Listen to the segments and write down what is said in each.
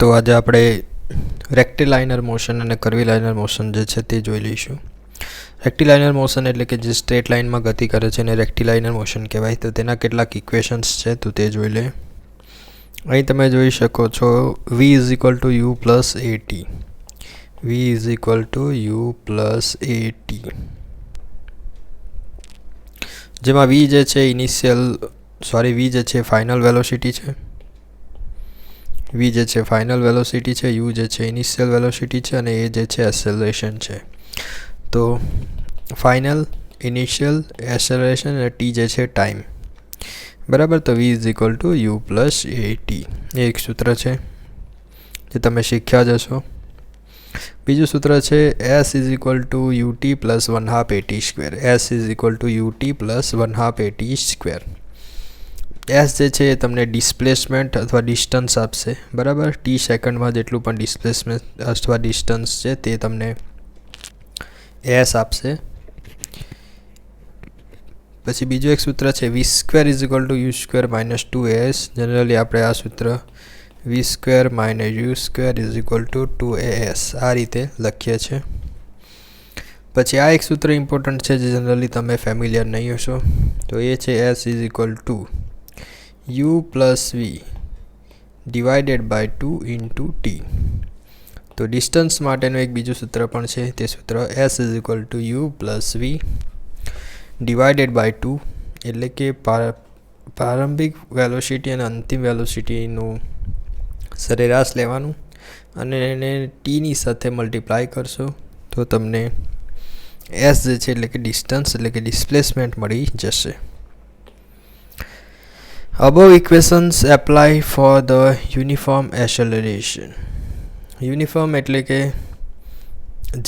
તો આજે આપણે રેક્ટિલાઇનર મોશન અને કર્વીલાઇનર મોશન જે છે તે જોઈ લઈશું. રેક્ટિલાઇનર મોશન એટલે કે જે સ્ટ્રેટ લાઇનમાં ગતિ કરે છે એને રેક્ટિલાઇનર મોશન કહેવાય. તો તેના કેટલાક ઇક્વેશન્સ છે તો તે જોઈ લે. અહીં તમે જોઈ શકો છો v = u + at. v = u + at, જેમાં v જે છે v જે છે ફાઇનલ વેલોસિટી છે, v જે છે ફાઇનલ વેલોસિટી છે, u જે છે ઇનિશિયલ વેલોસિટી છે અને a જે છે એસેલરેશન છે. તો ફાઇનલ, ઇનિશિયલ, એસેલરેશન અને t જે છે ટાઈમ, બરાબર. તો v = u + at એ એક સૂત્ર છે જે તમે શીખ્યા જ હશો. બીજું સૂત્ર છે s = ut + 1/2 at². s = ut + 1/2 at². s જે છે એ તમને ડિસ્પ્લેસમેન્ટ અથવા ડિસ્ટન્સ આપશે, બરાબર. t સેકન્ડમાં જેટલું પણ ડિસ્પ્લેસમેન્ટ અથવા ડિસ્ટન્સ છે તે તમને s આપશે. પછી બીજું એક સૂત્ર છે v² = u² - 2as. જનરલી આપણે આ સૂત્ર v² - u² = 2as આ રીતે લખીએ છીએ. પછી આ એક સૂત્ર ઇમ્પોર્ટન્ટ છે જે જનરલી તમે ફેમિલિયર નહીં હશો. તો એ છે s = u + v / 2 × t. તો ડિસ્ટન્સ માટેનું એક બીજું સૂત્ર પણ છે, તે સૂત્ર s = u + v / 2, એટલે કે પ્રારંભિક વેલોસિટી અને અંતિમ વેલોસિટીનું સરેરાશ લેવાનું અને એને t ની સાથે મલ્ટીપ્લાય કરશો તો તમને s જે છે એટલે કે ડિસ્ટન્સ એટલે કે ડિસ્પ્લેસમેન્ટ મળી જશે. Above equations apply for the uniform acceleration. Uniform એટલે કે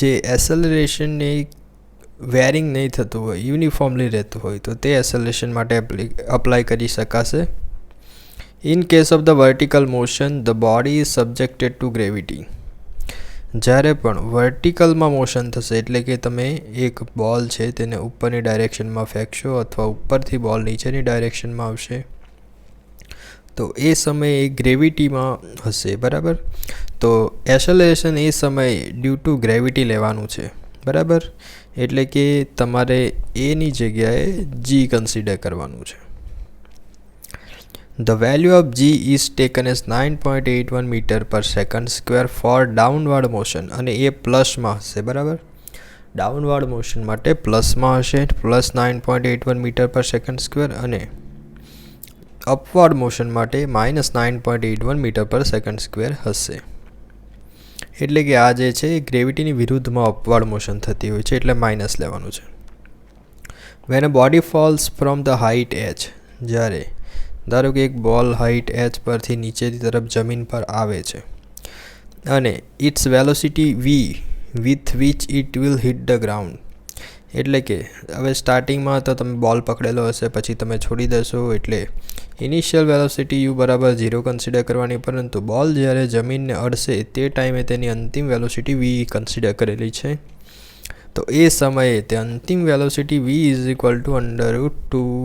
જે એસેલરેશન એ વેરિંગ નહીં થતું હોય, યુનિફોર્મલી રહેતું હોય, તો તે એસેલરેશન માટે અપ્લાય કરી શકાશે. In case of the vertical motion the body is subjected to gravity. જ્યારે પણ વર્ટિકલમાં મોશન થશે એટલે કે તમે એક બોલ છે તેને ઉપરની ડાયરેક્શનમાં ફેંકશો અથવા ઉપરથી બોલ નીચેની ડાયરેક્શનમાં આવશે તો એ સમયે ગ્રેવિટીમાં હશે, બરાબર. તો એસેલરેશન એ સમયે ડ્યુ ટુ ગ્રેવિટી લેવાનું છે, બરાબર. એટલે કે તમારે એની જગ્યાએ g કન્સિડર કરવાનું છે. The value of g is taken as 9.81 m/s² for downward motion અને એ પ્લસમાં હશે, બરાબર. ડાઉનવર્ડ મોશન માટે પ્લસમાં હશે, +9.81 m/s² અને અપવર્ડ મોશન માટે -9.81 m/s² હશે. એટલે કે આ જે છે ગ્રેવિટીની વિરુદ્ધમાં અપવર્ડ મોશન થતી હોય છે એટલે માઇનસ લેવાનું છે. When a body falls from the height h, જ્યારે ધારો કે એક બોલ હાઇટ h પરથી નીચેની તરફ જમીન પર આવે છે અને its velocity v with which it will hit the ground, એટલે કે હવે સ્ટાર્ટિંગમાં તો તમે બોલ પકડેલો હશે, પછી તમે છોડી દેશો એટલે ઇનિશિયલ વેલોસિટી u = 0 કન્સિડર કરવાની, પરંતુ બોલ જ્યારે જમીનને અડશે તે ટાઈમે તેની અંતિમ વેલોસિટી v કન્સિડર કરેલી છે. તો એ સમયે તે અંતિમ વેલોસિટી v =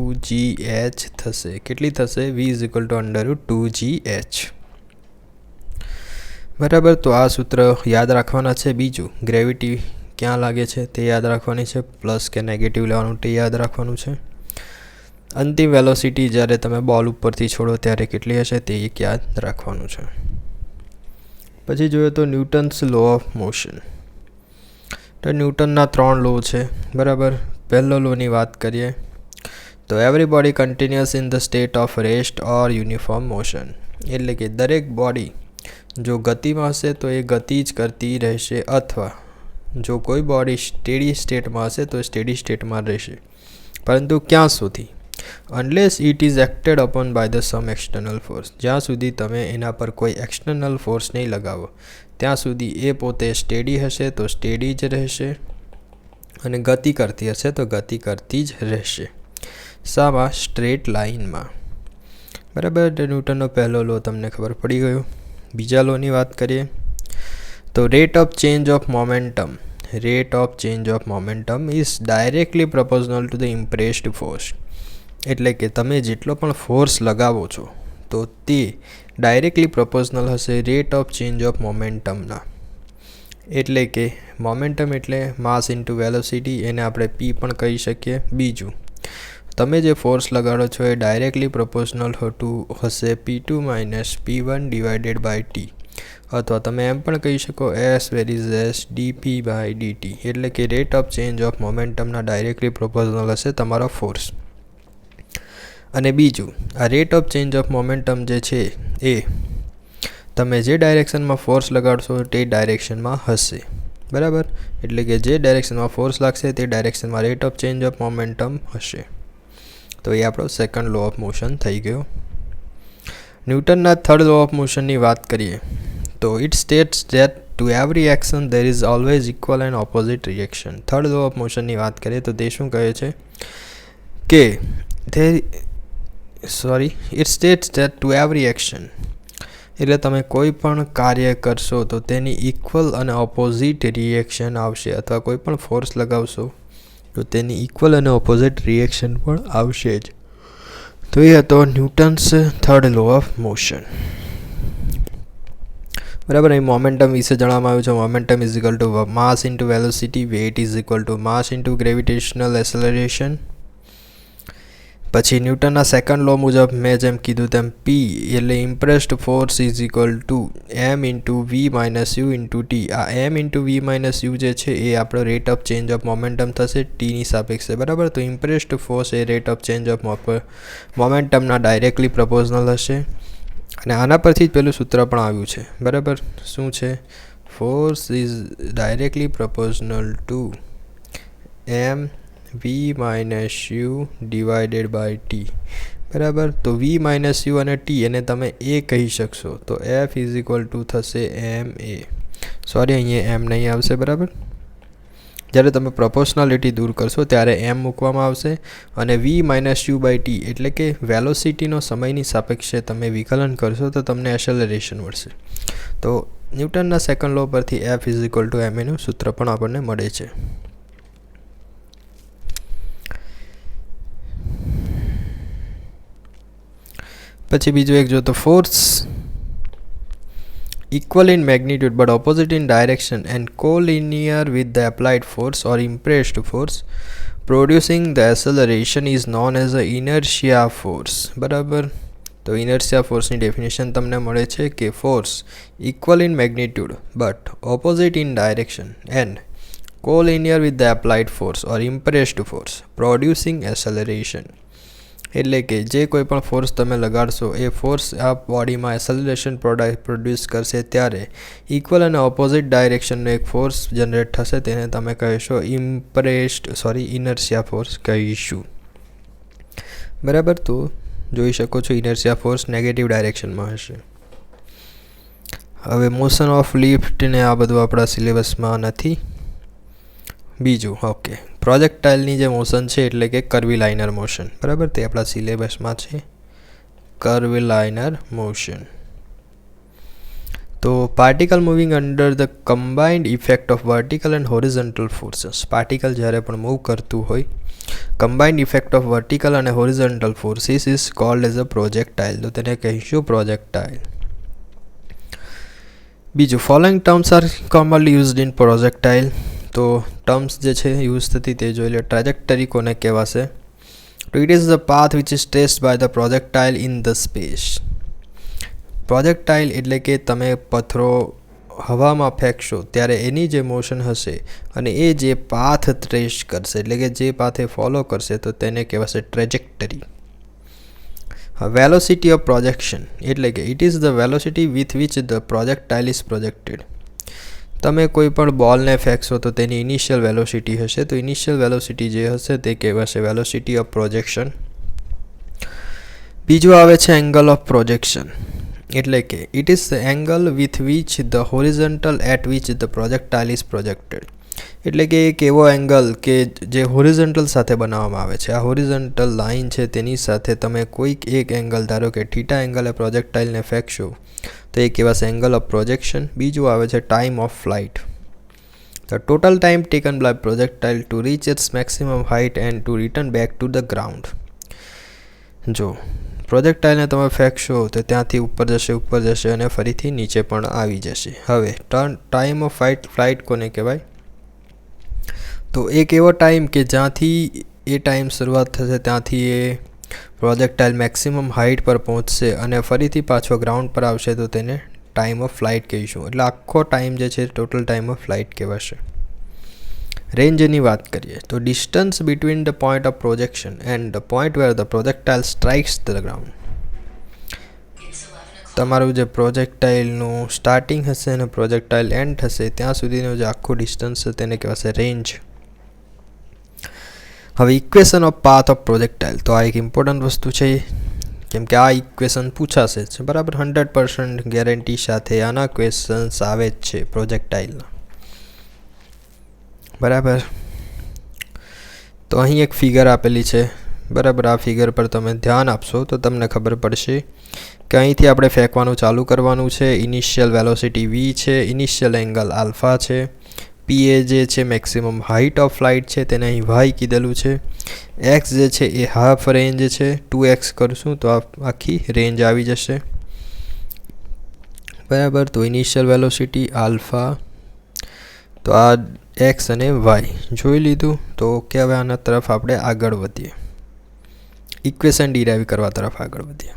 √2gh થશે. કેટલી થશે? v = √2gh, બરાબર. તો આ સૂત્ર યાદ રાખવાના છે. બીજું, ગ્રેવિટી ક્યાં લાગે છે તે યાદ રાખવાની છે, પ્લસ કે નેગેટિવ લેવાનું તે યાદ રાખવાનું છે. અંતિમ વેલોસિટી જ્યારે તમે બોલ ઉપરથી છોડો ત્યારે કેટલી હશે તે એક યાદ રાખવાનું છે. પછી જોઈએ તો ન્યૂટન્સ લો ઓફ મોશન. તો ન્યૂટનના 3 લો છે, બરાબર. પહેલો લોની વાત કરીએ તો every body continuous in the state of rest or uniform motion, એટલે કે દરેક બોડી જો ગતિમાં હશે તો એ ગતિ જ કરતી રહેશે, અથવા જો કોઈ બોડી સ્ટેડી સ્ટેટમાં હશે તો સ્ટેડી સ્ટેટમાં રહેશે. પરંતુ ક્યાં સુધી? Unless it is acted upon by the some external force. જ્યાં સુધી તમે એના પર કોઈ એક્સટર્નલ ફોર્સ નહીં લગાવો ત્યાં સુધી એ પોતે સ્ટેડી હશે તો સ્ટેડી જ રહેશે અને ગતિ કરતી હશે તો ગતિ કરતી જ રહેશે. સામા? સ્ટ્રેટ લાઇનમાં, બરાબર. ન્યૂટનનો પહેલો લો તમને ખબર પડી ગયો. બીજા લોની વાત કરીએ તો rate of change of momentum. Rate of change of momentum is directly proportional to the impressed force, એટલે કે તમે જેટલો પણ ફોર્સ લગાવો છો તો તે ડાયરેક્ટલી પ્રોપોર્શનલ હશે રેટ ઓફ ચેન્જ ઓફ મોમેન્ટમના. એટલે કે મોમેન્ટમ એટલે માસ ઇન્ટુ વેલોસિટી, એને આપણે પી પણ કહી શકીએ. બીજું, તમે જે ફોર્સ લગાડો છો એ ડાયરેક્ટલી પ્રોપોર્શનલ હશે P2 minus P1 divided by T, અથવા તમે એમ પણ કહી શકો S varies S dP by dt, એટલે કે રેટ ઓફ ચેન્જ ઓફ મોમેન્ટમના ડાયરેક્ટલી પ્રોપોર્શનલ હશે તમારો ફોર્સ. અને બીજું, આ rate of change of momentum જે છે એ તમે જે ડાયરેક્શનમાં ફોર્સ લગાડશો તે ડાયરેક્શનમાં હશે. બરાબર, એટલે કે જે ડાયરેક્શનમાં ફોર્સ લાગશે તે ડાયરેક્શનમાં rate of change of momentum હશે. તો એ આપણો સેકન્ડ લો ઓફ મોશન થઈ ગયો. ન્યૂટનના થર્ડ લો ઓફ મોશનની વાત કરીએ તો it states that to every action there is always equal and opposite reaction. Third law of મોશનની વાત કરીએ તો તે શું કહે છે કે it states that to every action, એટલે તમે કોઈ પણ કાર્ય કરશો તો તેની ઇક્વલ અને ઓપોઝિટ રિએક્શન આવશે, અથવા કોઈ પણ ફોર્સ લગાવશો તો તેની ઇક્વલ અને ઓપોઝિટ રિએક્શન પણ આવશે જ. તો એ હતો Newton's third law of motion. બરાબર, અહીં મોમેન્ટમ વિશે જણાવવામાં આવ્યું છે. Momentum is equal to mass into velocity, weight is equal to mass into gravitational acceleration. પછી ન્યૂટનના સેકન્ડ લો મુજબ મેં જેમ કીધું તેમ પી એટલે impressed force is equal to M into V minus U into T. આ M into V minus U જે છે એ આપણો rate of change of momentum થશે ટીની સાપેક્ષે. બરાબર, તો ઇમ્પ્રેસ્ડ ફોર્સ એ રેટ ઓફ ચેન્જ ઓફ મોમેન્ટમના ડાયરેક્ટલી પ્રપોઝનલ હશે. અને આના પરથી જ પેલું સૂત્ર પણ આવ્યું છે. બરાબર, શું છે? Force is directly proportional to M V minus U divided by T. બરાબર, તો વી માઇનસ યુ અને ટી એને તમે એ કહી શકશો, તો એફ ઇઝ ઇક્વલ ટુ થશે એમ એ. સોરી, અહીંયા એમ નહીં આવશે. બરાબર, જ્યારે તમે પ્રોપોર્શનાલિટી દૂર કરશો ત્યારે એમ મૂકવામાં આવશે, અને વી માઇનસ યુ બાય ટી એટલે કે વેલોસિટીનો સમયની સાપેક્ષે તમે વિકલન કરશો તો તમને એસેલરેશન મળશે. તો ન્યૂટનના સેકન્ડ લો પરથી એફ ઇઝ ઇક્વલ ટુ એમ એનું સૂત્ર પણ આપણને મળે છે. પછી બીજું એક જો તો force equal in magnitude but opposite in direction and collinear with the applied force or impressed force producing the acceleration is known as the inertia force. બરાબર, તો inertia force ની ડેફિનેશન તમને મળે છે કે force equal in magnitude but opposite in direction and collinear with the applied force or impressed force producing acceleration. એટલે કે જે કોઈ પણ ફોર્સ તમે લગાડશો એ ફોર્સ આ બોડીમાં એસેલરેશન પ્રોડ્યુસ કરશે, ત્યારે ઇક્વલ અને ઓપોઝિટ ડાયરેક્શનનો એક ફોર્સ જનરેટ થશે, તેને તમે કહીશો ઇનર્શિયા ફોર્સ કહીશું. બરાબર, તો જોઈ શકો છો ઇનર્શિયા ફોર્સ નેગેટિવ ડાયરેક્શનમાં હશે. હવે મોશન ઓફ લિફ્ટ ને આ બધું આપણા સિલેબસમાં નથી. બીજું, ઓકે, પ્રોજેક્ટાઇલની જે મોશન છે એટલે કે કર્વીલાઇનર મોશન. બરાબર, તે આપણા સિલેબસમાં છે કર્વીલાઇનર મોશન. તો particle moving under the combined effect of vertical and horizontal forces. Particle જ્યારે પણ મૂવ કરતું હોય, કમ્બાઇન્ડ ઇફેક્ટ ઓફ વર્ટિકલ અને horizontal forces is called as a projectile. તો તેને કહીશું પ્રોજેક્ટાઇલ. બીજું, following terms are commonly used in projectile. તો ટર્મ્સ જે છે યુઝ થતી તે જોઈ લે. ટ્રેજેક્ટરી કોને કહેવાશે? તો it is the path which is traced by the projectile in the space. Projectile એટલે કે તમે પથ્થરો હવામાં ફેંકશો ત્યારે એની જે મોશન હશે અને એ જે પાથ ટ્રેસ કરશે એટલે કે જે પાથે ફોલો કરશે તો તેને કહેવાશે ટ્રેજેક્ટરી. વેલોસિટી ઓફ પ્રોજેક્શન એટલે કે it is the velocity with which the projectile is projected. તમે કોઈ પણ બોલને ફેંકશો તો તેની ઇનિશિયલ વેલોસિટી હશે, તો ઇનિશિયલ વેલોસિટી જે હશે તે કહેવાશે વેલોસિટી ઓફ પ્રોજેક્શન. બીજું આવે છે એંગલ ઓફ પ્રોજેક્શન, એટલે કે it is the angle with which the horizontal at which the projectile is projected. એટલે કે એક એવો એંગલ કે જે હોરિઝોન્ટલ સાથે બનાવવામાં આવે છે. આ હોરિઝોન્ટલ લાઇન છે તેની સાથે તમે કોઈક એક એંગલ, ધારો કે થીટા એંગલે પ્રોજેક્ટાઇલને ફેંકશો તો એ કહેવાશે એંગલ ઓફ પ્રોજેક્શન. બીજું આવે છે time of flight. The total time taken by projectile to reach its maximum height and to return back to the ground. જો પ્રોજેક્ટાઇલને તમે ફેંકશો તો ત્યાંથી ઉપર જશે અને ફરીથી નીચે પણ આવી જશે. હવે ટાઈમ ઓફ ફ્લાઇટ કોને કહેવાય? તો એક એવો ટાઈમ કે જ્યાંથી એ ટાઈમ શરૂઆત થશે ત્યાંથી એ પ્રોજેક્ટાઇલ મેક્સિમમ હાઇટ પર પહોંચશે અને ફરીથી પાછો ગ્રાઉન્ડ પર આવશે તો તેને ટાઈમ ઓફ ફ્લાઇટ કહીશું. એટલે આખો ટાઈમ જે છે ટોટલ ટાઈમ ઓફ ફ્લાઇટ કહેવાશે. રેન્જની વાત કરીએ તો distance between the point of projection and the point where the projectile strikes the ground. તમારું જે પ્રોજેક્ટાઇલનું સ્ટાર્ટિંગ હશે અને પ્રોજેક્ટાઇલ એન્ડ થશે ત્યાં સુધીનું જે આખું ડિસ્ટન્સ છે તેને કહેવાશે રેન્જ. હવે ઇક્વેશન ઓફ પાથ ઓફ પ્રોજેક્ટાઇલ, તો આ એક ઇમ્પોર્ટન્ટ વસ્તુ છે કેમ કે આ ઇક્વેશન પૂછાશે જ, બરાબર. 100% ગેરંટી સાથે આના ક્વેશ્ચન્સ આવે જ છે પ્રોજેક્ટાઇલના, બરાબર. તો અહીં એક ફિગર આપેલી છે, બરાબર. આ ફિગર પર તમે ધ્યાન આપશો તો તમને ખબર પડશે કે અહીંથી આપણે ફેંકવાનું ચાલુ કરવાનું છે. ઇનિશિયલ વેલોસિટી v છે, ઇનિશિયલ એંગલ આલ્ફા છે, PA જે છે મેક્સિમમ હાઇટ ઓફ ફ્લાઇટ છે તેને અહીં y કીધેલું છે, x જે છે એ હાફ રેન્જ છે, 2x કરશું તો આખી રેન્જ આવી જશે, બરાબર. તો ઇનિશિયલ વેલોસિટી આલ્ફા, તો આ x અને y જોઈ લીધું. તો કે હવે આના તરફ આપણે આગળ વધીએ, ઇક્વેશન ડિરાઇવ કરવા તરફ આગળ વધીએ.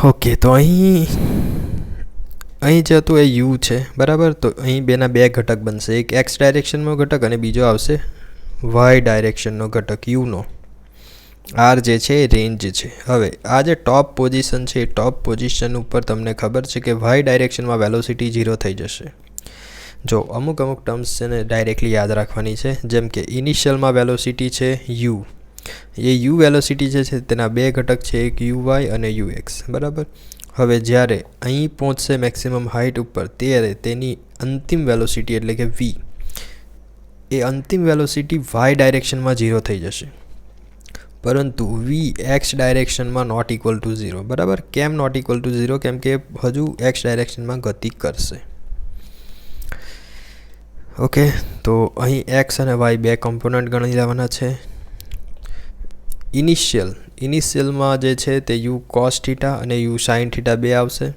ઓકે, તો અહીં જે હતું એ u છે, બરાબર. તો અહીં બેના બે ઘટક બનશે, એક x ડાયરેક્શનનો ઘટક અને બીજો આવશે y ડાયરેક્શનનો ઘટક uનો. r જે છે એ રેન્જ છે. હવે આ જે ટોપ પોઝિશન છે એ ટોપ પોઝિશન ઉપર તમને ખબર છે કે y ડાયરેક્શનમાં વેલોસિટી 0 થઈ જશે. જો અમુક ટર્મ્સ છે ને ડાયરેક્ટલી યાદ રાખવાની છે, જેમ કે ઇનિશિયલમાં વેલોસિટી છે u, એ u વેલોસિટી જે છે તેના બે ઘટક છે, એક uy અને ux, બરાબર. હવે જ્યારે અહીં પહોંચશે મેક્સિમમ હાઇટ ઉપર ત્યારે તેની અંતિમ વેલોસિટી એટલે કે v, એ અંતિમ વેલોસિટી y ડાયરેક્શનમાં 0 થઈ જશે, પરંતુ v x ડાયરેક્શનમાં નોટ ઇક્વલ ટુ 0, બરાબર. કેમ નોટ ઇક્વલ ટુ 0? કેમ કે હજુ x ડાયરેક્શનમાં ગતિ કરશે. ઓકે, તો અહીં x અને y બે કમ્પોનન્ટ ગણી લેવાના છે. ઇનિશિયલમાં જે છે તે u cos થીટા અને u sin થીટા બે આવશે,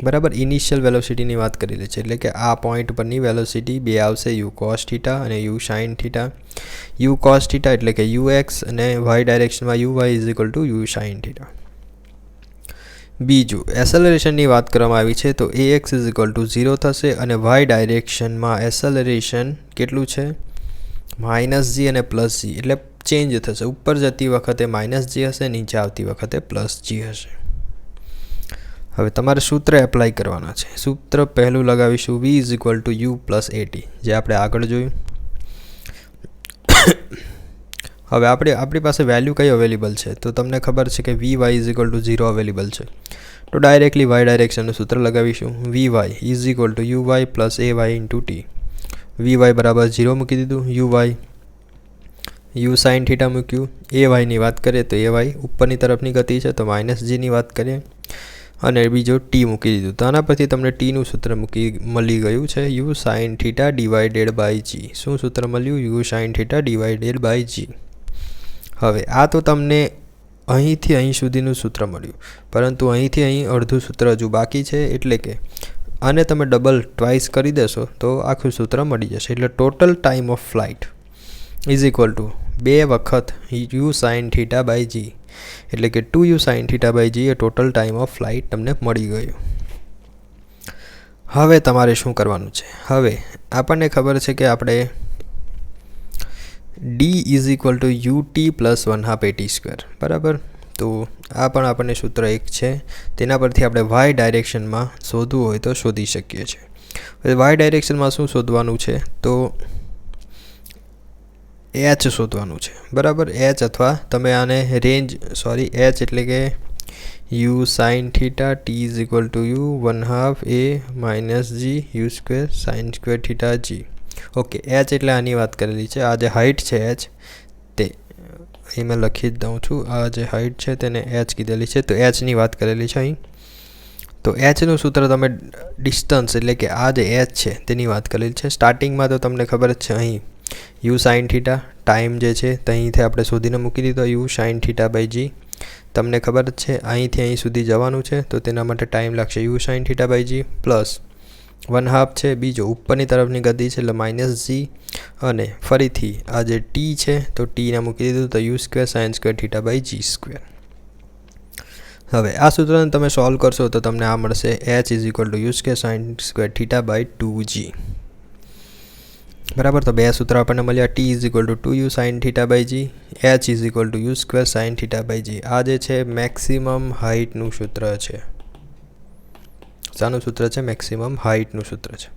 બરાબર. ઇનિશિયલ વેલોસિટીની વાત કરેલી છે એટલે કે આ પોઈન્ટ પરની વેલોસિટી બે આવશે, u cos થીટા અને u sin theta. u cos theta એટલે કે ux અને y ડાયરેક્શનમાં uy is equal two u sin theta. બીજું એસેલરેશનની વાત કરવામાં આવી છે તો ax ઇઝ ઇક્વલ ટુ 0 થશે અને y ડાયરેક્શનમાં એસેલરેશન કેટલું છે? -g અને +g, એટલે ચેન્જ થશે. ઉપર જતી વખતે -g હશે, નીચે આવતી વખતે +g હશે. હવે તમારે સૂત્ર એપ્લાય કરવાના છે. સૂત્ર પહેલું લગાવીશું v is equal two u plus at, જે આપણે આગળ જોયું. હવે આપણી પાસે વેલ્યુ કઈ અવેલેબલ છે? તો તમને ખબર છે કે vy is equal to 0 available છે. તો ડાયરેક્ટલી y ડાયરેક્શનનું સૂત્ર લગાવીશું. vy is equal two uy plus ay into t. vy બરાબર 0 મૂકી દીધું, uy u sin થીટા મૂક્યું, ay ની વાત કરીએ તો ay ઉપરની તરફની ગતિ છે તો -g ની વાત કરીએ અને બીજો t મૂકી દીધું. તો આના પરથી તમને t નું સૂત્ર મળી ગયું છે u sin theta divided by g. શું સૂત્ર મળ્યું? u sin theta divided by g. હવે આ તો તમને અહીંથી અહીં સુધીનું સૂત્ર મળ્યું, પરંતુ અહીંથી અહીં અડધું સૂત્ર હજુ બાકી છે, એટલે કે આને તમે ડબલ ટ્વાઇસ કરી દેશો તો આખું સૂત્ર મળી જશે. એટલે total time of flight is equal to 2 વખત u sin theta by g, એટલે કે 2u sin theta by g એ ટોટલ ટાઈમ ઓફ ફ્લાઇટ તમને મળી ગયું. હવે તમારે શું કરવાનું છે? હવે આપણને ખબર છે કે આપણે d is equal two ut plus 1/2 at square, બરાબર. તો આ પણ આપણને સૂત્ર એક છે, તેના પરથી આપણે y ડાયરેક્શનમાં શોધવું હોય તો શોધી શકીએ છીએ. હવે y ડાયરેક્શનમાં શું શોધવાનું છે? તો h શોધવાનું છે, બરાબર. h અથવા તમે આને રેન્જ h એટલે કે u sin theta t is equal two u 1/2 a - g u square sin square theta g. Okay, h એટલે આની વાત કરેલી છે. આ જે હાઇટ છે h, તે અહીં મેં લખી જ દઉં છું. આ જે હાઇટ છે તેને h કીધેલી છે, તો h ની વાત કરેલી છે અહીં. તો hનું સૂત્ર તમે ડિસ્ટન્સ એટલે કે આ જે h છે તેની વાત કરેલી છે. સ્ટાર્ટિંગમાં તો તમને ખબર જ છે અહીં યુ સાઇન થીટા ટાઈમ જે છે તો અહીંથી આપણે શોધીને મૂકી દીધો યુ સાઇન થીટા બાય જી. તમને ખબર જ છે અહીંથી અહીં સુધી જવાનું છે તો તેના માટે ટાઈમ લાગશે U sine theta by G plus 1/2 છે. બીજો ઉપરની તરફની ગતિ છે એટલે માઇનસ જી અને ફરીથી આ જે ટી છે તો ટીને મૂકી દીધું તો you square sine square theta by G square. હવે આ સૂત્રને તમે સોલ્વ કરશો તો તમને આ મળશે h is equal to u square sine square theta by 2g. બરાબર. તો બે સૂત્ર આપણને મળ્યા t is equal to 2u sine theta by g, h is equal to u square sine theta by by. G જે છે maximum હાઇટનું સૂત્ર છે. શાનું સૂત્ર છે? મેક્સિમમ હાઇટનું સૂત્ર છે.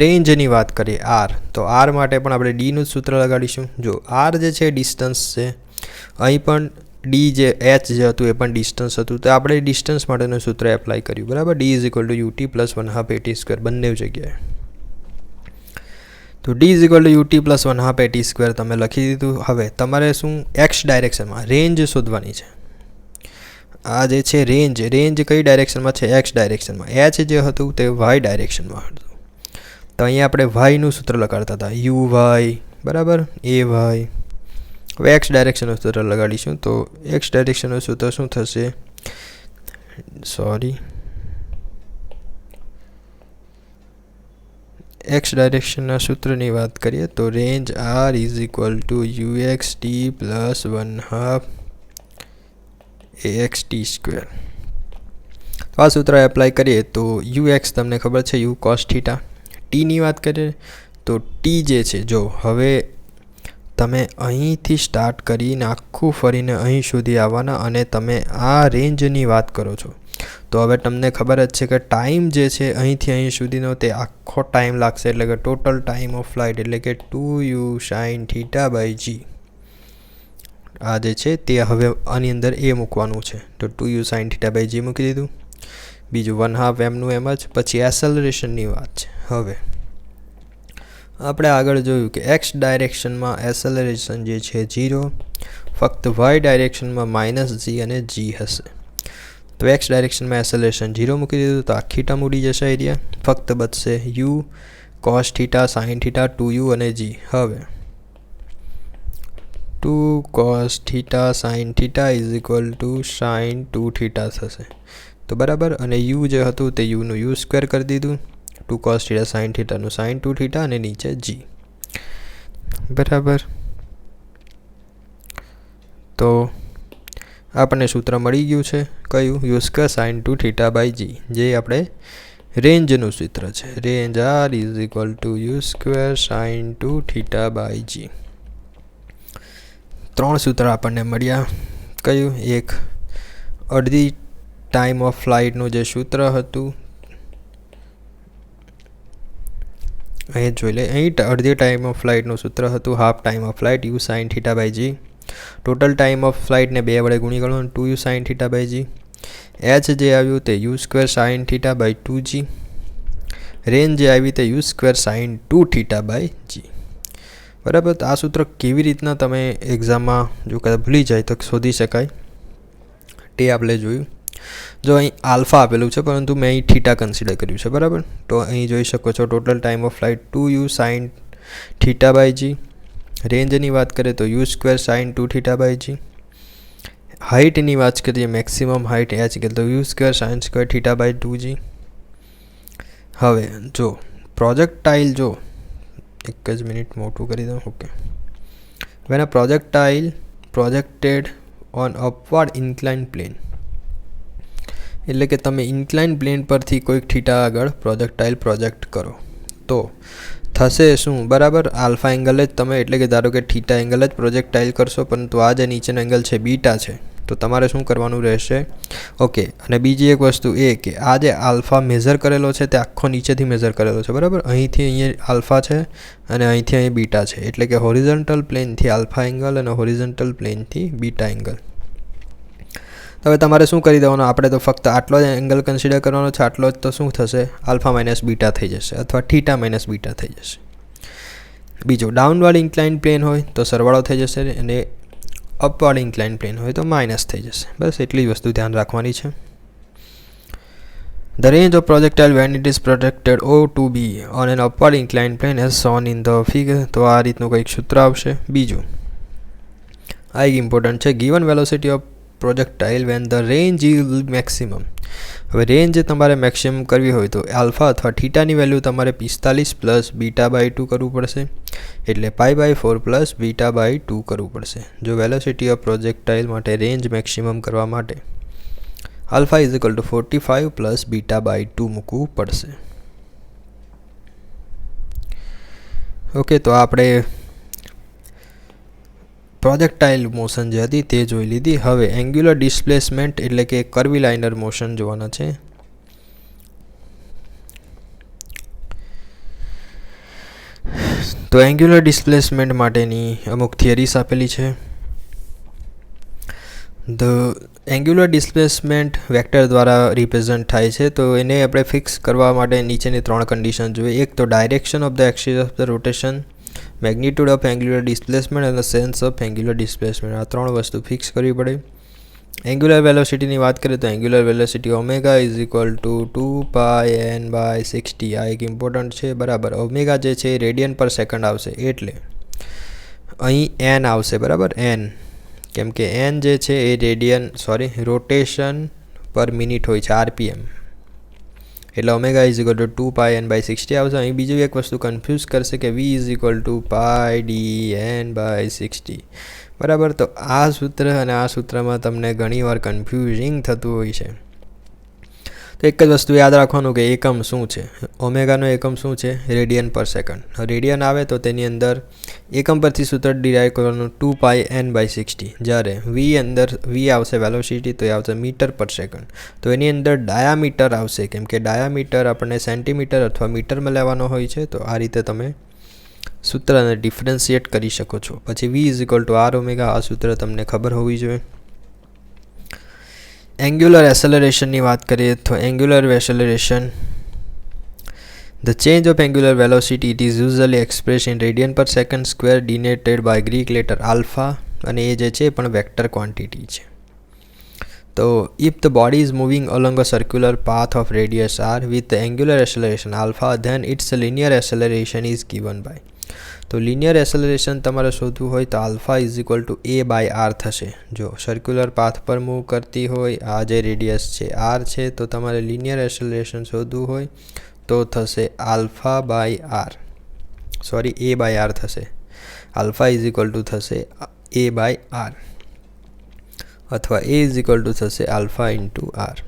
રેન્જની વાત કરીએ આર, તો આર માટે પણ આપણે ડીનું જ સૂત્ર લગાડીશું. જો આર જે છે ડિસ્ટન્સ છે, અહીં પણ ડી જે એચ જે હતું એ પણ ડિસ્ટન્સ હતું, તો આપણે ડિસ્ટન્સ માટેનું સૂત્ર એપ્લાય કર્યું. બરાબર. D is equal to UT plus 1/2 AT square બંને જગ્યાએ. તો D is equal to UT plus 1/2 AT square તમે લખી દીધું. હવે તમારે શું એક્સ ડાયરેક્શનમાં રેન્જ શોધવાની છે. આ જે છે રેન્જ કઈ ડાયરેક્શનમાં છે? એક્સ ડાયરેક્શનમાં. એચ જે હતું તે વાય ડાયરેક્શનમાં હતું. તો અહીંયા આપણે વાયનું સૂત્ર લગાડતા હતા યુ વાય. બરાબર. એ વાય. હવે એક્સ ડાયરેક્શનનું સૂત્ર લગાડીશું. તો એક્સ ડાયરેક્શનનું સૂત્ર શું થશે? એક્સ ડાયરેક્શનના સૂત્રની વાત કરીએ તો range R is equal to U X T plus 1/2 AX t square. આ સૂત્ર એપ્લાય કરીએ તો યુ એક્સ તમને ખબર છે યુ કોસ થીટા. ટીની વાત કરીએ તો ટી જે છે, જો હવે તમે અહીંથી સ્ટાર્ટ કરીને આખું ફરીને અહીં સુધી આવવાના અને તમે આ રેન્જની વાત કરો છો તો હવે તમને ખબર જ છે કે ટાઈમ જે છે અહીંથી અહીં સુધીનો તે આખો ટાઈમ લાગશે, એટલે કે ટોટલ ટાઈમ ઓફ ફ્લાઇટ એટલે કે 2u sine theta by by. G જે છે તે હવે આની અંદર એ મૂકવાનું છે. તો 2u સાઇન થીટા બાય જી મૂકી દીધું. બીજું 1/2 એમનું એમ જ. પછી એસેલરેશનની વાત છે. હવે આપણે આગળ જોયું કે એક્સ ડાયરેક્શનમાં એસેલરેશન જે છે 0, ફક્ત વાય ડાયરેક્શનમાં માઇનસ જી અને જી હશે. તો એક્સ ડાયરેક્શનમાં એસેલરેશન 0 મૂકી દીધું તો આખી ટર્મ ઉડી જશે એરિયા. ફક્ત બચશે U cos theta sine theta 2u અને જી. હવે 2 cos theta sine theta is equal to sine 2 theta થશે. તો બરાબર. અને યુ જે હતું તે યુનું યુ સ્ક્વેર કરી દીધું. 2 cos થીટા સાઇન થીટાનું સાઇન 2 થીટા અને નીચે જી. બરાબર. તો આપણને સૂત્ર મળી ગયું છે કયું? U square sine 2 theta by g, જે આપણે રેન્જનું સૂત્ર છે. Range R is equal to u square sine 2 theta by g. 3 સૂત્ર આપણને મળ્યા. કયું? એક અડધી ટાઈમ ઓફ ફ્લાઇટનું જે સૂત્ર હતું અહીં જોઈ લે. અહીં અડધી ટાઈમ ઓફ ફ્લાઇટનું સૂત્ર હતું half time of flight u sine theta by g. Total time of ફ્લાઇટને 2 વડે ગુણી ગણવાનું 2u sine theta by g. H જે આવ્યું તે u square sine theta by 2g. Range જે આવી તે u square sine 2 theta by g. બરાબર. તો આ સૂત્ર કેવી રીતના તમે એક્ઝામમાં જો કદાચ ભૂલી જાય તો શોધી શકાય તે આપણે જોયું. જો અહીં આલ્ફા આપેલું છે પરંતુ મેં અહીં થીટા કન્સિડર કર્યું છે. બરાબર. તો અહીં જોઈ શકો છો total time of flight 2u sine theta by g. રેન્જની વાત કરીએ તો you square sine 2 theta by g. હાઇટની વાત કરીએ મેક્સિમમ હાઇટ એચ કે તો you square sine square theta by 2g. હવે જો પ્રોજેક્ટાઇલ, જો એક જ મિનિટ મોટું કરી દઉં. Okay. When a projectile projected on upward inclined plane, એટલે કે તમે ઇન્ક્લાઇન પ્લેન પરથી કોઈક થીટા આગળ પ્રોજેક્ટાઇલ પ્રોજેક્ટ કરો તો થશે શું? બરાબર. આલ્ફા એંગલ જ તમે, એટલે કે ધારો કે થીટા એંગલ જ પ્રોજેક્ટાઇલ કરશો, પરંતુ આ જે નીચેનો એંગલ છે બીટા છે, તો તમારે શું કરવાનું રહેશે? ઓકે. અને બીજી એક વસ્તુ એ કે આ જે આલ્ફા મેઝર કરેલો છે તે આખો નીચેથી મેઝર કરેલો છે. બરાબર. અહીંથી અહીંયા આલ્ફા છે અને અહીંથી અહીં બીટા છે, એટલે કે હોરિઝોન્ટલ પ્લેનથી આલ્ફા એંગલ અને હોરિઝોન્ટલ પ્લેનથી બીટા એંગલ. હવે તમારે શું કરી દેવાનું? આપણે તો ફક્ત આટલો જ એંગલ કન્સિડર કરવાનો છે. આટલો જ તો શું થશે? આલ્ફા માઇનસ બીટા થઈ જશે અથવા થીટા માઇનસ બીટા થઈ જશે. બીજું ડાઉનવાળી ઇન્ક્લાઇન પ્લેન હોય તો સરવાળો થઈ જશે અને અપવાળી ઇન્ક્લાઇન પ્લેન હોય તો માઇનસ થઈ જશે. બસ એટલી જ વસ્તુ ધ્યાન રાખવાની છે. The range of projectile when it is projected O to B on an upward inclined plane as shown in the figure. તો આ રીતનું કંઈક સૂત્ર આવશે. બીજું આ એક ઇમ્પોર્ટન્ટ છે. Given velocity of projectile when the range is maximum. હવે રેન્જ તમારે મેક્સિમમ કરવી હોય તો આલ્ફા અથવા થીટાની વેલ્યુ તમારે 45 પ્લસ બીટા બાય 2 કરવું પડશે, એટલે π/4 પ્લસ બીટા બાય 2 કરવું પડશે. જો વેલોસિટી ઓફ પ્રોજેક્ટાઇલ માટે રેન્જ મેક્સિમમ કરવા માટે alpha is equal to 45 plus beta by 2 મૂકવું પડશે. ઓકે, તો આપણે પ્રોજેક્ટાઇલ મોશન જે હતી તે જોઈ લીધી. હવે એંગ્યુલર ડિસ્પ્લેસમેન્ટ એટલે કે કર્વીલાઇનર મોશન જોવાના છે. તો એંગ્યુલર ડિસ્પ્લેસમેન્ટ માટેની અમુક થિયરીસ આપેલી છે. ધ એંગ્યુલર ડિસ્પ્લેસમેન્ટ વેક્ટર દ્વારા રિપ્રેઝન્ટ થાય છે. તો એને આપણે ફિક્સ કરવા માટે નીચેની 3 કન્ડિશન જોઈએ. એક તો direction of the axis of the rotation, magnitude of angular displacement અને સેન્સ ઓફ એંગ્યુલર ડિસ્પ્લેસમેન્ટ. આ 3 વસ્તુ ફિક્સ કરવી પડે. એંગ્યુલર વેલોસિટીની વાત કરીએ તો angular velocity omega is equal two 2πn/60. આ એક ઇમ્પોર્ટન્ટ છે. બરાબર, ઓમેગા જે છે એ રેડિયન પર સેકન્ડ આવશે, એટલે અહીં એન આવશે. બરાબર, એન, કેમ કે એન જે છે એ રોટેશન પર મિનિટ હોય છે, RPM, એટલે omega is equal two 2πn/60 આવશે. અહીં બીજું એક વસ્તુ કન્ફ્યુઝ કરશે કે v is equal two πdn/60. બરાબર, તો આ સૂત્ર અને આ સૂત્રમાં તમને ઘણીવાર કન્ફ્યુઝિંગ થતું હોય છે. તો એક જ વસ્તુ યાદ રાખવાનું કે એકમ શું છે. ઓમેગાનો એકમ શું છે? Radian per second. રેડિયન આવે તો તેની અંદર એકમ પરથી સૂત્ર ડિરાઈવ કરવાનું 2πn/60. જ્યારે v આવશે વેલોસિટી, તો એ આવશે મીટર પર સેકન્ડ. તો એની અંદર ડાયામીટર આવશે, કેમ કે ડાયામીટર આપણે સેન્ટીમીટર અથવા મીટરમાં લેવાનો હોય છે. તો આ રીતે તમે સૂત્રને ડિફરન્શિએટ કરી શકો છો. પછી v is equal two r omega. આ સૂત્ર તમને ખબર હોવી જોઈએ. એંગ્યુલર એસેલરેશનની વાત કરીએ તો angular acceleration, the change of angular velocity it is usually express in radian per second square denoted by Greek letter alpha, અને એ જે છે એ પણ વેક્ટર ક્વોન્ટિટી છે. તો if the body is moving along a circular path of radius r with the angular acceleration alpha, then its linear acceleration is given by. તો linear acceleration તમારે શોધવું હોય તો alpha is equal two a/r થશે. જો circular path પર move કરતી હોય, આ જે રેડિયસ છે r છે, તો તમારે લિનિયર એસેલરેશન શોધવું હોય તો થશે a/r થશે. આલ્ફા ઇઝ ઇક્વલ ટુ થશે a/r, અથવા a ઇઝ ઇક્વલ ટુ થશે આલ્ફા ઇન્ટુ r.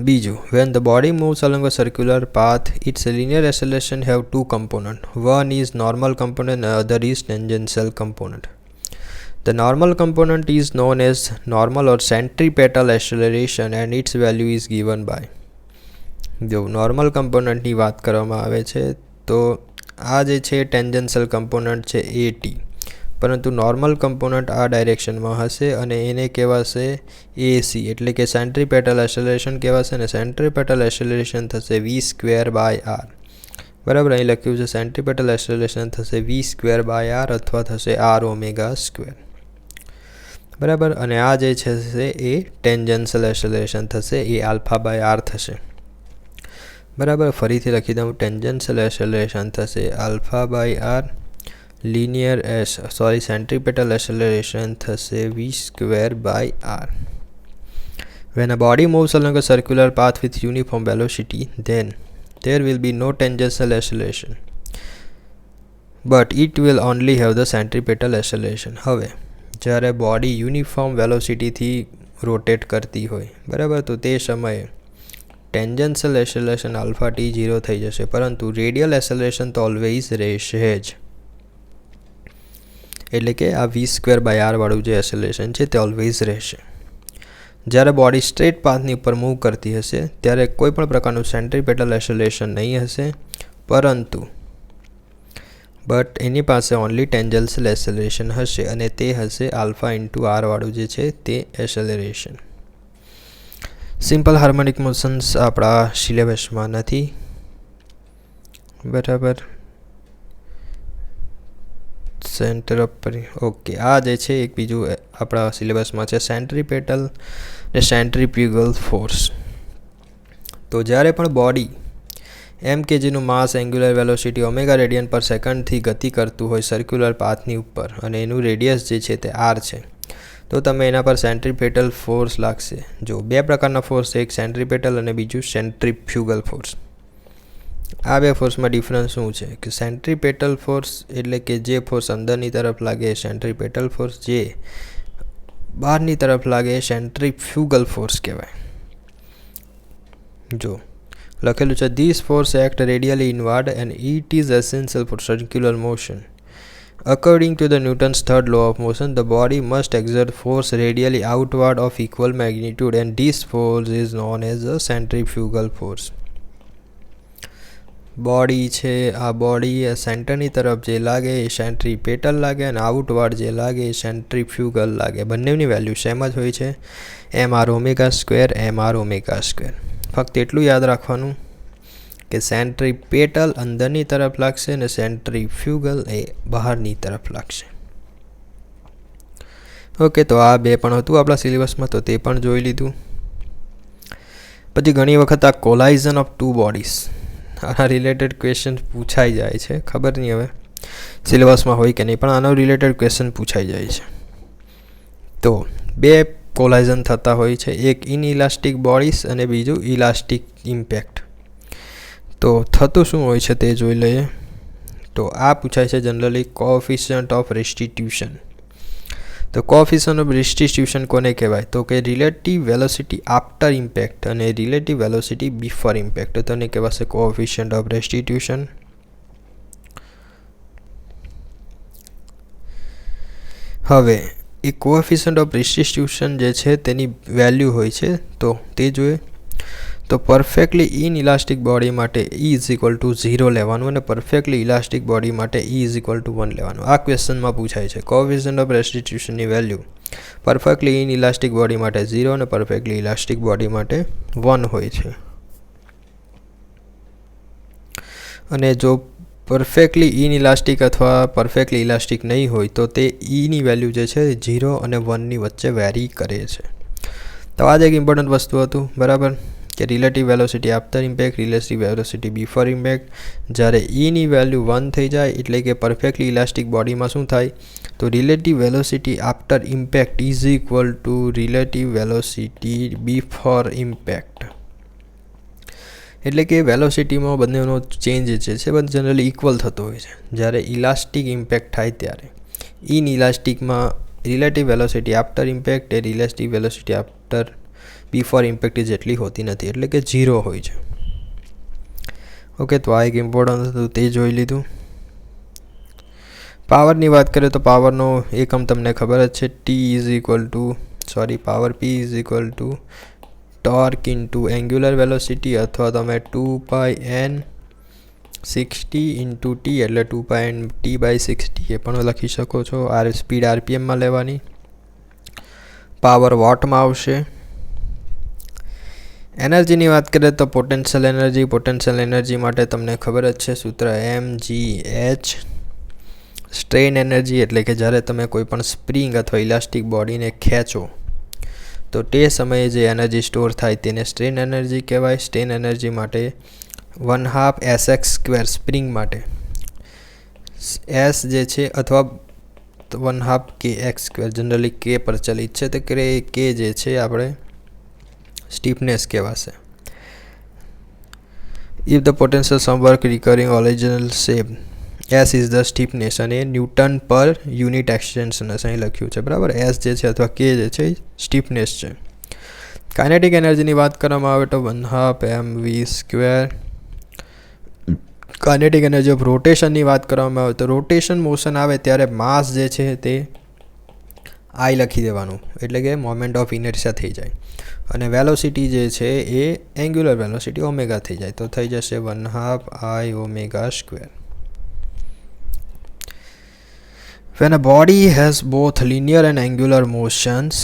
બીજું, when the body moves along a circular path, its linear acceleration have 2 components. One is normal component and other is tangential component. The normal component is known as normal or centripetal acceleration and its value is given by. જો normal કમ્પોનન્ટની વાત કરવામાં આવે છે તો આ જે છે ટેન્જન્શિયલ component છે AT, પરંતુ નોર્મલ કમ્પોનન્ટ આ ડાયરેક્શનમાં હશે અને એને કહેવાશે AC, એટલે કે સેન્ટ્રીપેટલ એસેલરેશન કહેવાશે. અને સેન્ટ્રીપેટલ એસેલરેશન થશે v²/r. બરાબર, અહીં લખ્યું છે સેન્ટ્રીપેટલ એસેલરેશન થશે v²/r અથવા થશે r ઓમેગા સ્ક્વેર. બરાબર, અને આ જે છે એ ટેન્જન્શિયલ એસેલરેશન થશે, એ α/r થશે. બરાબર, ફરીથી લખી દઉં, ટેન્જન્શિયલ એસેલરેશન થશે α/r, centripetal acceleration થશે v²/r. When a body moves along a circular path with uniform velocity, then there will be no tangential acceleration, but it will only have the centripetal acceleration. હવે જ્યારે body uniform વેલોસિટીથી rotate કરતી હોય, બરાબર, તો તે સમયે ટેન્જન્શિયલ acceleration alpha t 0 થઈ જશે, પરંતુ રેડિયલ એસેલરેશન તો ઓલવેઝ રહેશે જ. એટલે કે આ v²/r વાળું જે એસેલરેશન છે તે ઓલવેઝ રહેશે. જ્યારે બોડી સ્ટ્રેટ પાથની ઉપર મૂવ કરતી હશે ત્યારે કોઈ પણ પ્રકારનું સેન્ટ્રીપેટલ એસેલરેશન નહીં હશે, પરંતુ એની પાસે ઓનલી ટેન્જન્શિયલ એસેલરેશન હશે, અને તે હશે આલ્ફા ઇન્ટુ r વાળું જે છે તે એસેલરેશન. સિમ્પલ હાર્મોનિક મોશન્સ આપણા સિલેબસમાં નથી. બરાબર, સેન્ટર ઓફ ઓકે, આ જે છે એક બીજું આપણા સિલેબસમાં છે સેન્ટ્રીપેટલ ને સેન્ટ્રીફ્યુગલ ફોર્સ. તો જ્યારે પણ બોડી m kgનું માસ એંગ્યુલર વેલોસિટી ઓમેગા રેડિયન પર સેકન્ડથી ગતિ કરતું હોય સર્ક્યુલર પાથની ઉપર અને એનું રેડિયસ જે છે તે r છે, તો તમે એના પર સેન્ટ્રીપેટલ ફોર્સ લાગશે. જો બે પ્રકારના ફોર્સ છે, એક સેન્ટ્રીપેટલ અને બીજું સેન્ટ્રીફ્યુગલ ફોર્સ. આ બે ફોર્સમાં ડિફરન્સ શું છે કે સેન્ટ્રીપેટલ ફોર્સ એટલે કે જે ફોર્સ અંદરની તરફ લાગે એ સેન્ટ્રીપેટલ ફોર્સ, જે બહારની તરફ લાગે એ સેન્ટ્રીફ્યુગલ ફોર્સ કહેવાય. જો લખેલું છે this force act radially inward and it is essential four circular motion. According to the Newton's third law of motion, the body must exert force radially outward of equal magnitude, and this force is known as the centrifugal force. Body છે, આ body સેન્ટરની તરફ જે લાગે એ સેન્ટ્રીપેટલ લાગે અને outward જે લાગે એ સેન્ટ્રીફ્યુગલ લાગે. બંનેની વેલ્યુ સેમ જ હોય છે, mr². ફક્ત એટલું યાદ રાખવાનું કે સેન્ટ્રીપેટલ અંદરની તરફ લાગશે અને સેન્ટ્રીફ્યુગલ એ બહારની તરફ લાગશે. ઓકે, તો આ બે પણ હતું આપણા સિલેબસમાં, તો તે પણ જોઈ લીધું. પછી ઘણી વખત આ કોલાઇઝન ઓફ ટુ બોડીઝ, આના રિલેટેડ ક્વેશ્ચન પૂછાઈ જાય છે. ખબર નહીં હવે સિલેબસમાં હોય કે નહીં, પણ આનો રિલેટેડ ક્વેશ્ચન પૂછાઈ જાય છે. તો બે કોલાઇઝન થતા હોય છે, એક ઇનઇલાસ્ટિક બોડીઝ અને બીજું ઇલાસ્ટિક ઇમ્પેક્ટ. તો થતું શું હોય છે તે જોઈ લઈએ. તો આ પૂછાય છે જનરલી કોએફિશિયન્ટ ઓફ રેસ્ટિટ્યુશન. તો કોએફિશિયન્ટ ઓફ રેસ્ટિટ્યુશન કોને કહેવાય? તો કે રિલેટિવ વેલોસિટી આફ્ટર ઇમ્પેક્ટ અને રિલેટિવ વેલોસિટી બિફોર ઇમ્પેક્ટ, તો તેને કહેવાશે કોએફિશિયન્ટ ઓફ રેસ્ટિટ્યુશન. હવે એ કોએફિશિયન્ટ ઓફ રેસ્ટિટ્યુશન જે છે તેની વેલ્યુ હોય છે, તો તે જોઈએ. તો પરફેક્ટલી ઇનઇલાસ્ટિક બોડી માટે E = 0 લેવાનું અને પરફેક્ટલી ઇલાસ્ટિક બોડી માટે E = 1 લેવાનું. આ ક્વેશ્ચનમાં પૂછાય છે. કોએફિશિયન્ટ ઓફ રેસ્ટિટ્યુશનની વેલ્યુ પરફેક્ટલી ઇનઇલાસ્ટિક બોડી માટે 0 અને પરફેક્ટલી ઇલાસ્ટિક બોડી માટે 1 હોય છે. અને જો પરફેક્ટલી ઇનઇલાસ્ટિક અથવા પરફેક્ટલી ઇલાસ્ટિક નહીં હોય તો તે Eની વેલ્યુ જે છે 0 અને 1ની વચ્ચે વેરી કરે છે. તો આ જ એક ઇમ્પોર્ટન્ટ વસ્તુ હતું, બરાબર, કે relative velocity after impact, relative velocity before impact. જ્યારે Eની વેલ્યુ 1 થઈ જાય એટલે કે પરફેક્ટલી ઇલાસ્ટિક બોડીમાં શું થાય, તો relative velocity after impact is equal two relative velocity before impact. એટલે કે વેલોસિટીમાં બંનેનો ચેન્જ જે છે બધું જનરલી ઇક્વલ થતો હોય છે. જ્યારે ઇલાસ્ટિક ઇમ્પેક્ટ થાય ત્યારે ઇનઇલાસ્ટિકમાં રિલેટિવ વેલોસિટી આફ્ટર ઇમ્પેક્ટ એ relative velocity after before impact જેટલી હોતી નથી, એટલે કે 0 હોય છે. ઓકે, તો આ એક ઇમ્પોર્ટન્ટ હતું, તે જોઈ લીધું. પાવરની વાત કરીએ તો પાવરનો એકમ તમને ખબર જ છે, power P = torque into angular velocity, અથવા તમે 2πn60 × t એટલે 2πnt/60 એ પણ લખી શકો છો. આ સ્પીડ RPMમાં લેવાની. પાવર વોટમાં આવશે. એનર્જીની વાત કરીએ તો પોટેન્શિયલ એનર્જી માટે તમને ખબર જ છે સૂત્ર mgh. સ્ટ્રેન એનર્જી એટલે કે જ્યારે તમે કોઈ પણ સ્પ્રિંગ અથવા ઇલાસ્ટિક બોડીને ખેંચો તો તે સમયે જે એનર્જી સ્ટોર થાય તેને સ્ટ્રેન એનર્જી કહેવાય. સ્ટ્રેન એનર્જી માટે 1/2 sx² સ્પ્રિંગ માટે s જે છે અથવા 1/2 kx², જનરલી k પ્રચલિત છે, તો k જે છે આપણે સ્ટીફનેસ કહેવાશે. If the potential some work recurring original shape, s is the stiffness અને ન્યૂટન પર યુનિટ એક્સટેન્શન અહીં લખ્યું છે, બરાબર. s જે છે અથવા k જે છે સ્ટીફનેસ છે. કાઇનેટિક એનર્જીની વાત કરવામાં આવે તો 1/2 mv². કાઇનેટિક એનર્જી ઓફ રોટેશનની વાત કરવામાં આવે તો રોટેશન મોશન આવે ત્યારે માસ જે છે તે I લખી દેવાનું, એટલે કે મોમેન્ટ ઓફ ઇનર્શિયા થઈ જાય. અને વેલોસિટી જે છે એ એંગ્યુલર વેલોસિટી ઓમેગા થઈ જાય, તો થઈ જશે 1/2 I ω². When a body has both linear and angular motions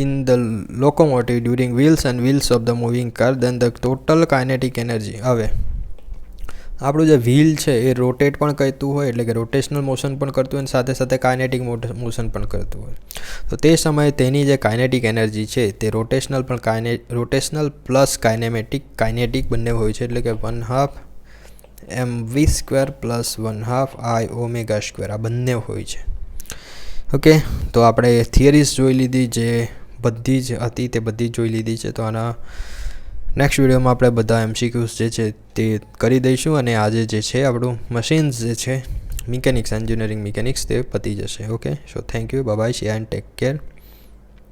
in the locomotive during wheels and wheels of the moving car, then the total kinetic energy. હવે આપણું જે વ્હીલ છે એ રોટેટ પણ કરતું હોય, એટલે કે રોટેશનલ મોશન પણ કરતું હોય અને સાથે સાથે કાઇનેટિક મોશન પણ કરતું હોય. તો તે સમયે તેની જે કાઇનેટિક એનર્જી છે તે રોટેશનલ પ્લસ કાઇનેટિક બંને હોય છે, એટલે કે 1/2 mv² પ્લસ 1/2 I ω², આ બંને હોય છે. ઓકે, તો આપણે થિયરીઝ જોઈ લીધી, જે બધી જ હતી તે બધી જોઈ લીધી છે. તો આના નેક્સ્ટ વિડીયોમાં આપણે બધા MCQs જે છે તે કરી દઈશું, અને આજે જે છે આપણું મશીન્સ જે છે મિકેનિક્સ, એન્જિનિયરિંગ મિકેનિક્સ, તે પતી જશે. Okay, so thank you, bye bye, share and take care.